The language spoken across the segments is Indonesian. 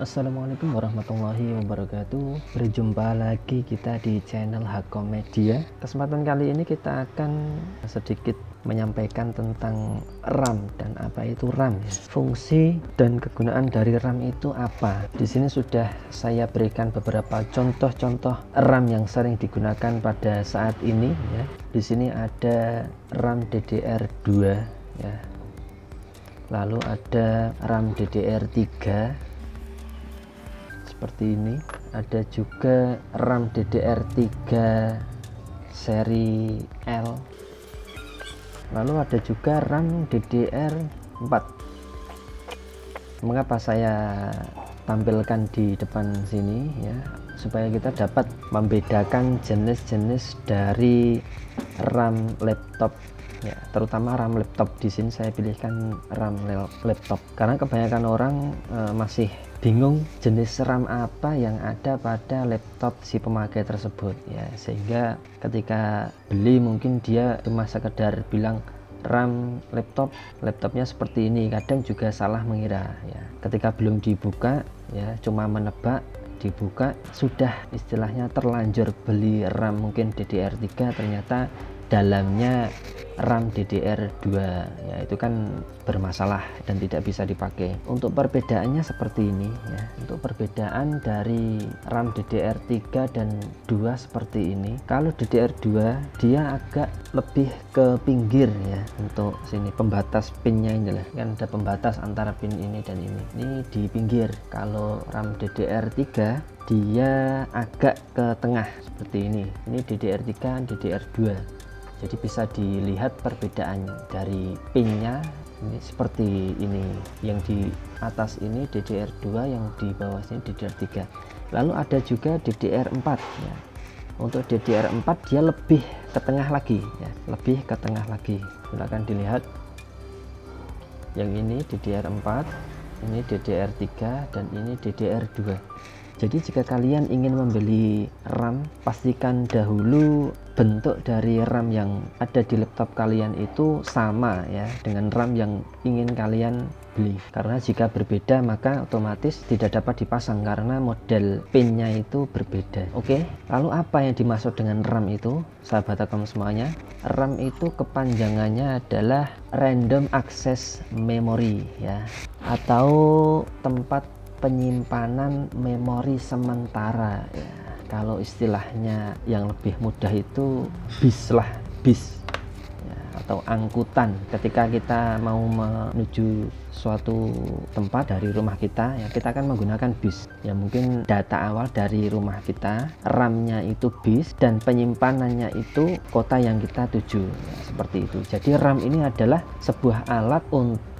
Assalamualaikum warahmatullahi wabarakatuh. Berjumpa lagi kita di channel Hakom Media. Kesempatan kali ini kita akan sedikit menyampaikan tentang RAM dan apa itu RAM, fungsi dan kegunaan dari RAM itu apa. Di sini sudah saya berikan beberapa contoh-contoh RAM yang sering digunakan pada saat ini ya. Di sini ada RAM DDR2 ya. Lalu ada RAM DDR3 seperti ini, ada juga RAM DDR3 seri L, lalu ada juga RAM DDR4. Mengapa saya tampilkan di depan sini ya, supaya kita dapat membedakan jenis-jenis dari RAM laptop ya, terutama RAM laptop. Di sini saya pilihkan RAM laptop karena kebanyakan orang masih bingung jenis RAM apa yang ada pada laptop si pemakai tersebut ya, sehingga ketika beli mungkin dia cuma sekedar bilang RAM laptopnya seperti ini. Kadang juga salah mengira ya, ketika belum dibuka ya, cuma menebak, dibuka sudah istilahnya terlanjur beli RAM mungkin DDR3, ternyata dalamnya RAM DDR2 ya, itu kan bermasalah dan tidak bisa dipakai. Untuk perbedaannya seperti ini ya. Untuk perbedaan dari RAM DDR3 dan 2 seperti ini. Kalau DDR2 dia agak lebih ke pinggir ya, untuk sini pembatas pinnya ini lah, kan ada pembatas antara pin ini dan ini di pinggir. Kalau RAM DDR3 dia agak ke tengah seperti ini DDR3, DDR2. Jadi bisa dilihat perbedaan dari pinnya ini seperti ini, yang di atas ini DDR2, yang di bawah sini DDR3. Lalu ada juga DDR4 ya. Untuk DDR4 dia lebih ke tengah lagi ya, lebih ke tengah lagi. Silakan dilihat, yang ini DDR4, ini DDR3, dan ini DDR2. Jadi jika kalian ingin membeli RAM, pastikan dahulu bentuk dari RAM yang ada di laptop kalian itu sama ya dengan RAM yang ingin kalian beli. Karena jika berbeda maka otomatis tidak dapat dipasang karena model pinnya itu berbeda. Oke, lalu apa yang dimaksud dengan RAM itu, sahabat Hakom semuanya? RAM itu kepanjangannya adalah Random Access Memory ya, atau tempat penyimpanan memori sementara ya. Kalau istilahnya yang lebih mudah itu BIS lah, BIS ya, atau angkutan. Ketika kita mau menuju suatu tempat dari rumah kita ya, kita akan menggunakan BIS ya. Mungkin data awal dari rumah kita, RAM-nya itu BIS, dan penyimpanannya itu kota yang kita tuju ya, seperti itu. Jadi RAM ini adalah sebuah alat untuk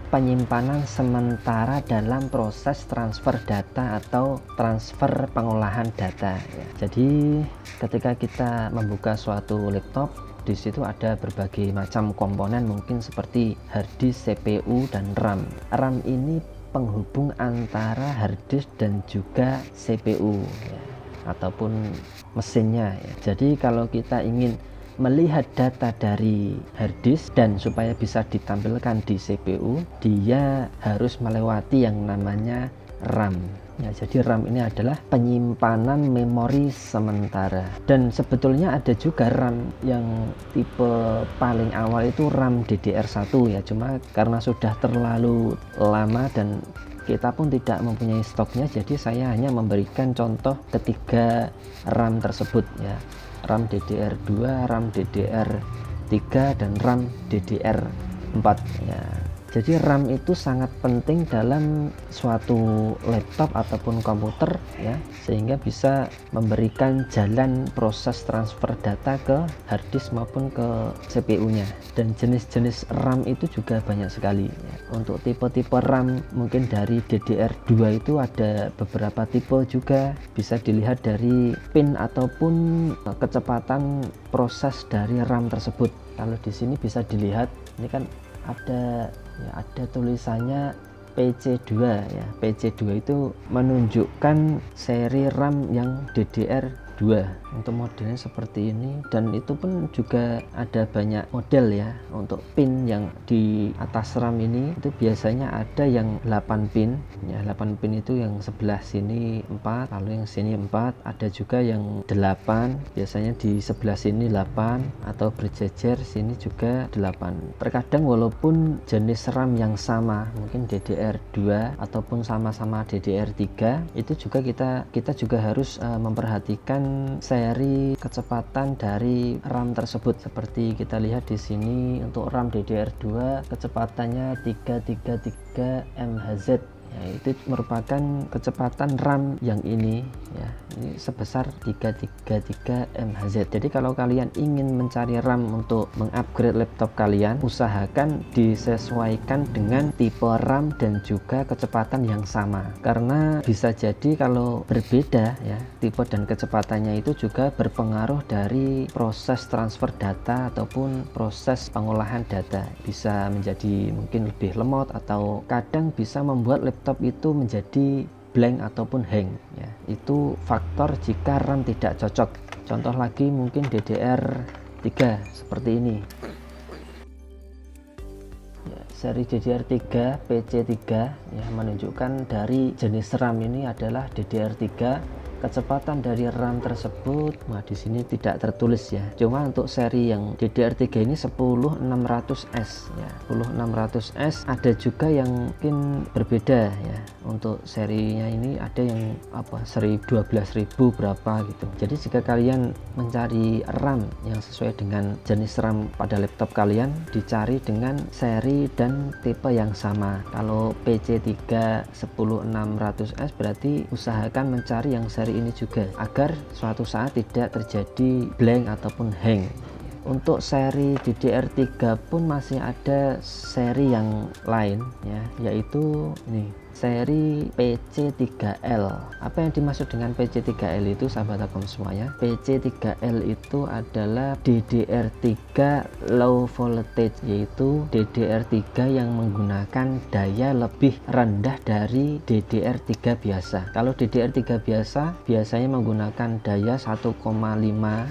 penyimpanan sementara dalam proses transfer data atau transfer pengolahan data ya. Jadi ketika kita membuka suatu laptop, di situ ada berbagai macam komponen, mungkin seperti harddisk, CPU, dan RAM. RAM ini penghubung antara harddisk dan juga CPU ya, ataupun mesinnya ya. Jadi kalau kita ingin melihat data dari harddisk dan supaya bisa ditampilkan di CPU, dia harus melewati yang namanya RAM ya. Jadi RAM ini adalah penyimpanan memori sementara, dan sebetulnya ada juga RAM yang tipe paling awal itu RAM DDR1 ya, cuma karena sudah terlalu lama dan kita pun tidak mempunyai stoknya, jadi saya hanya memberikan contoh ketiga RAM tersebut ya. RAM DDR2, RAM DDR3, dan RAM DDR4 ya. Jadi RAM itu sangat penting dalam suatu laptop ataupun komputer ya, sehingga bisa memberikan jalan proses transfer data ke harddisk maupun ke CPU-nya. Dan jenis-jenis RAM itu juga banyak sekali ya. Untuk tipe-tipe RAM mungkin dari DDR2 itu ada beberapa tipe juga, bisa dilihat dari pin ataupun kecepatan proses dari RAM tersebut. Kalau di sini bisa dilihat, ini kan ada ya, ada tulisannya PC2 ya. PC2 itu menunjukkan seri RAM yang DDR DDR2. Untuk modelnya seperti ini, dan itu pun juga ada banyak model ya. Untuk pin yang di atas RAM ini itu biasanya ada yang 8 pin ya, 8 pin itu yang sebelah sini 4, lalu yang sini 4, ada juga yang 8, biasanya di sebelah sini 8 atau berjejer sini juga 8. Terkadang walaupun jenis RAM yang sama, mungkin DDR2 ataupun sama-sama DDR3, itu juga kita juga harus memperhatikan seri kecepatan dari RAM tersebut. Seperti kita lihat di sini untuk RAM DDR2 kecepatannya 333 MHz ya, itu merupakan kecepatan RAM yang ini ya, ini sebesar 333 MHz. Jadi kalau kalian ingin mencari RAM untuk mengupgrade laptop kalian, usahakan disesuaikan dengan tipe RAM dan juga kecepatan yang sama, karena bisa jadi kalau berbeda ya tipe dan kecepatannya itu juga berpengaruh dari proses transfer data ataupun proses pengolahan data. Bisa menjadi mungkin lebih lemot atau kadang bisa membuat laptop itu menjadi blank ataupun hang ya. Itu faktor jika RAM tidak cocok. Contoh lagi mungkin DDR3 seperti ini ya, seri DDR3 PC3 ya, menunjukkan dari jenis RAM ini adalah DDR3. Kecepatan dari RAM tersebut, nah di sini tidak tertulis ya. Cuma untuk seri yang DDR3 ini 10600S ya. 10600S ada juga yang mungkin berbeda ya. Untuk serinya ini ada yang apa 12.000 berapa gitu. Jadi jika kalian mencari RAM yang sesuai dengan jenis RAM pada laptop kalian, dicari dengan seri dan tipe yang sama. Kalau PC3 10600S berarti usahakan mencari yang seri ini juga agar suatu saat tidak terjadi blank ataupun hang. Untuk seri DDR3 pun masih ada seri yang lain ya, yaitu ini seri PC3L. Apa yang dimaksud dengan PC3L itu sahabat Akom semuanya? PC3L itu adalah DDR3 low voltage, yaitu DDR3 yang menggunakan daya lebih rendah dari DDR3 biasa. Kalau DDR3 biasa biasanya menggunakan daya 1,5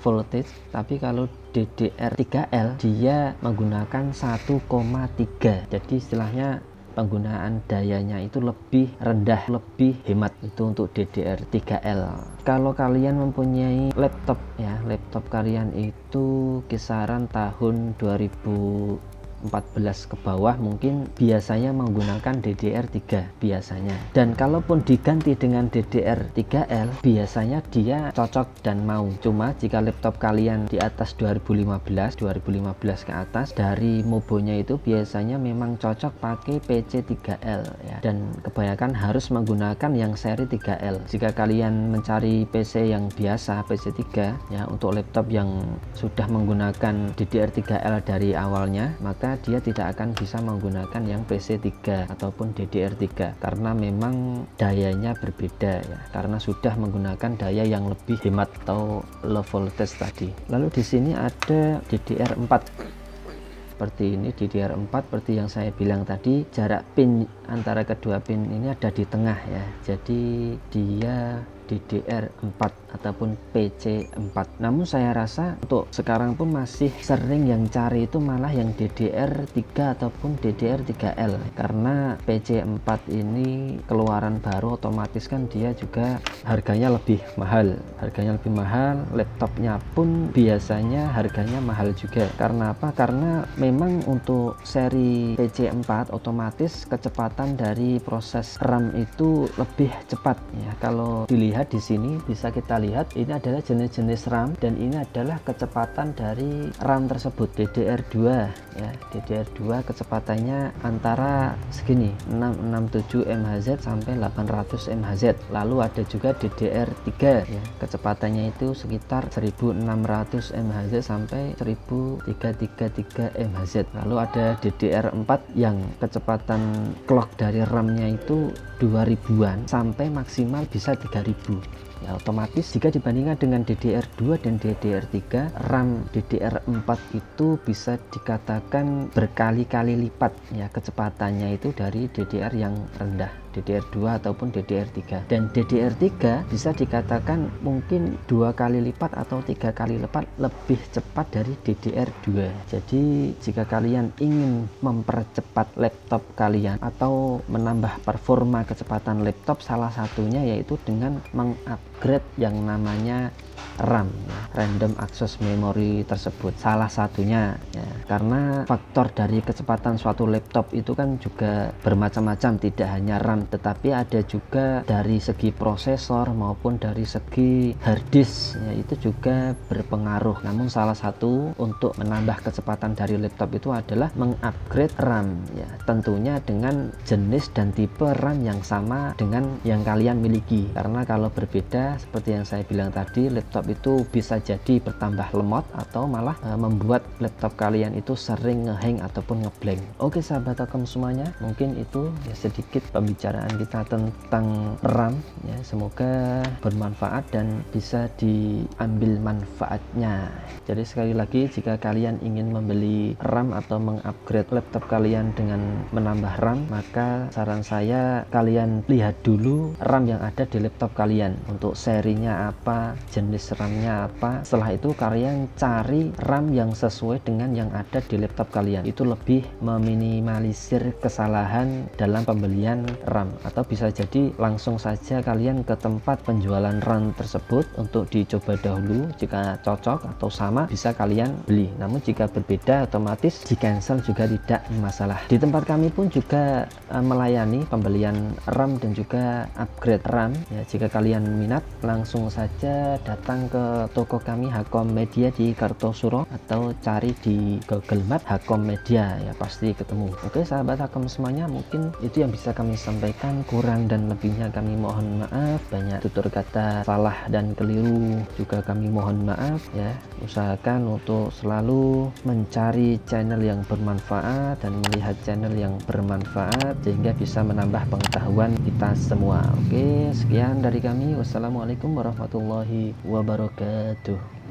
voltage, tapi kalau DDR3L dia menggunakan 1,3. Jadi istilahnya penggunaan dayanya itu lebih rendah, lebih hemat. Itu untuk DDR3L. Kalau kalian mempunyai laptop ya, laptop kalian itu kisaran tahun 2014 ke bawah, mungkin biasanya menggunakan DDR3 biasanya. Dan kalaupun diganti dengan DDR3L, biasanya dia cocok dan mau. Cuma jika laptop kalian di atas 2015 ke atas, dari mobonya itu biasanya memang cocok pakai PC3L ya. Dan kebanyakan harus menggunakan yang seri 3L. Jika kalian mencari PC yang biasa, PC3 ya, untuk laptop yang sudah menggunakan DDR3L dari awalnya, maka dia tidak akan bisa menggunakan yang PC3 ataupun DDR3 karena memang dayanya berbeda ya, karena sudah menggunakan daya yang lebih hemat atau low voltage tadi. Lalu di sini ada DDR4 seperti ini. DDR4 seperti yang saya bilang tadi, jarak pin antara kedua pin ini ada di tengah ya, jadi dia DDR4 ataupun PC4. Namun saya rasa untuk sekarang pun masih sering yang cari itu malah yang DDR3 ataupun DDR3L, karena PC4 ini keluaran baru, otomatis kan dia juga harganya lebih mahal. Laptopnya pun biasanya harganya mahal juga. Karena apa? Karena memang untuk seri PC4 otomatis kecepatan dari proses RAM itu lebih cepat ya. Kalau dilihat di sini bisa kita lihat ini adalah jenis-jenis RAM dan ini adalah kecepatan dari RAM tersebut. DDR2 ya, DDR2 kecepatannya antara segini 667 MHz sampai 800 MHz. Lalu ada juga DDR3 ya, kecepatannya itu sekitar 1600 MHz sampai 1333 MHz. Lalu ada DDR4 yang kecepatan clock dari RAM-nya itu 2000-an sampai maksimal bisa 3000 ya. Otomatis jika dibandingkan dengan DDR2 dan DDR3, RAM DDR4 itu bisa dikatakan berkali-kali lipat ya kecepatannya itu dari DDR yang rendah. DDR2 ataupun DDR3. Dan DDR3 bisa dikatakan mungkin 2 kali lipat atau 3 kali lipat lebih cepat dari DDR2. Jadi jika kalian ingin mempercepat laptop kalian atau menambah performa kecepatan laptop, salah satunya yaitu dengan mengupgrade yang namanya RAM, ya, Random Access Memory tersebut. Salah satunya ya, karena faktor dari kecepatan suatu laptop itu kan juga bermacam-macam, tidak hanya RAM tetapi ada juga dari segi prosesor maupun dari segi harddisk ya, itu juga berpengaruh. Namun salah satu untuk menambah kecepatan dari laptop itu adalah mengupgrade RAM ya, tentunya dengan jenis dan tipe RAM yang sama dengan yang kalian miliki. Karena kalau berbeda seperti yang saya bilang tadi, laptop itu bisa jadi bertambah lemot atau malah membuat laptop kalian itu sering ngehang ataupun ngeblank. Oke sahabat Telkom semuanya, mungkin itu ya sedikit pembicaraan kita tentang RAM ya, semoga bermanfaat dan bisa diambil manfaatnya. Jadi sekali lagi, jika kalian ingin membeli RAM atau mengupgrade laptop kalian dengan menambah RAM, maka saran saya kalian lihat dulu RAM yang ada di laptop kalian, untuk serinya apa, jenis RAM-nya apa. Setelah itu kalian cari RAM yang sesuai dengan yang ada di laptop kalian. Itu lebih meminimalisir kesalahan dalam pembelian RAM. Atau bisa jadi langsung saja kalian ke tempat penjualan RAM tersebut untuk dicoba dahulu. Jika cocok atau sama, bisa kalian beli. Namun jika berbeda, otomatis di cancel juga tidak masalah. Di tempat kami pun juga melayani pembelian RAM dan juga upgrade RAM ya. Jika kalian minat, langsung saja datang ke toko kami Hakom Media di Kartosuro atau cari di Google Map Hakom Media ya, pasti ketemu. Oke sahabat Hakom semuanya, mungkin itu yang bisa kami sampaikan. Kurang dan lebihnya kami mohon maaf. Banyak tutur kata salah dan keliru juga kami mohon maaf ya. Usahakan untuk selalu mencari channel yang bermanfaat dan melihat channel yang bermanfaat sehingga bisa menambah pengetahuan kita semua. Oke, sekian dari kami. Wassalamualaikum warahmatullahi wabarakatuh.